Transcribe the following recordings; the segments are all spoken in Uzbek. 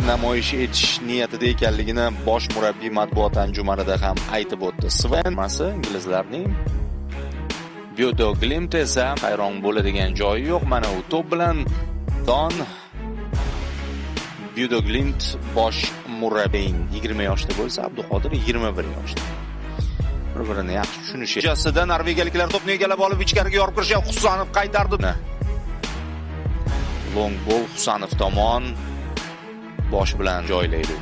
namoyish etish niyatida ekanligini bosh murabbiy matbuot anjumanida ham aytib o'tdi. Sven masi inglizlarning Bodo Glimt esa hayron bo'ladigan joyi yo'q. Mana u to'p bilan Don Bodo Glimt bosh murabbiy 20 yoshda bo'lsa, Abduqodir 21 yoshda. Bir-birini yaxshi tushunishi. Natijasida norvegiyaliklar to'pni egallab olib ichkariga yorib kirishga Husanov qaytardi. Long ball Husanov tomon bosh bilan joylaydi.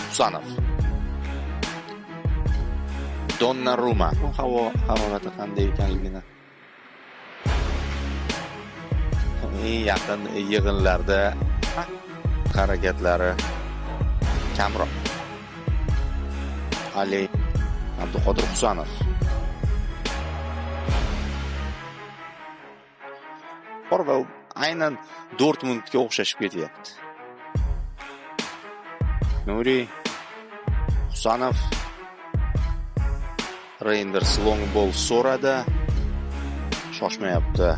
Husanov. Donnarumma. Havo harorati qanday ekanligini eng yaqin yig'inlarda harakatlari kamroq. Ali Abduqodir Husanov. Orva aynan Dortmundga o'xshashib ketyapti. Nuri Husanov Reinders long ball so'radi. Shoshmayapti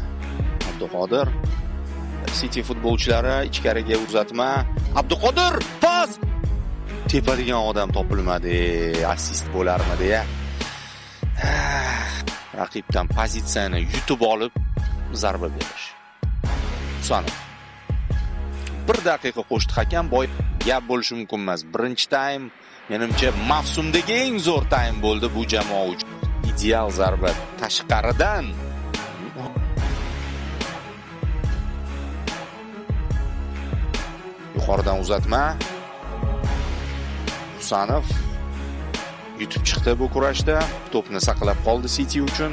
Abduqodir. City futbolchilari ichkariga uzatma. Abduqodir pas! Tepadigan odam topilmadi. Assist bo'larmidi ya. Raqibdan pozitsiyani yutib olib zarba berish. Husanov. 1 daqiqa qo'shdi hakam. Boy gap bo'lishi mumkin emas. Birinchi taym menimcha mavsumdagi eng zo'r taym bo'ldi bu jamoa uchun. Ideal zarba tashqaridan. Yuqoridan uzatma. Husanov yutib chiqdi bu kurashda. To'pni saqlab qoldi City uchun.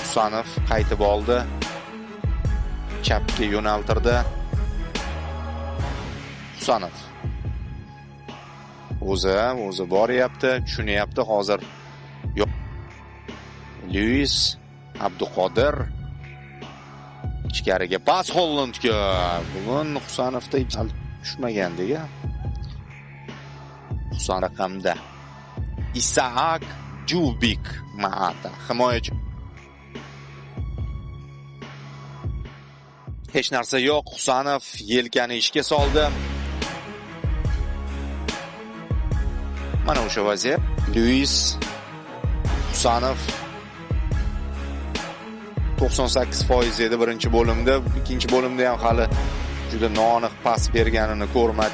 Husanov qaytib oldi. Chapga yo'naltirdi. Husanov. O'zi boryapti, tushunyapti hozir. Yo'q. Luis Abduqodir ichkariga pas Hollandga. Bugun Husanovda tushmagandek-a. Husan raqamda Isaak Jubik Maata himoyachi. Hech narsa yo'q. Husanov yelkani ishga soldi. Mana o'sha vaziyat. Luis Husanov 98% edi birinchi bo'limda. Ikkinchi bo'limda ham hali juda noaniq pas berganini ko'rmadik.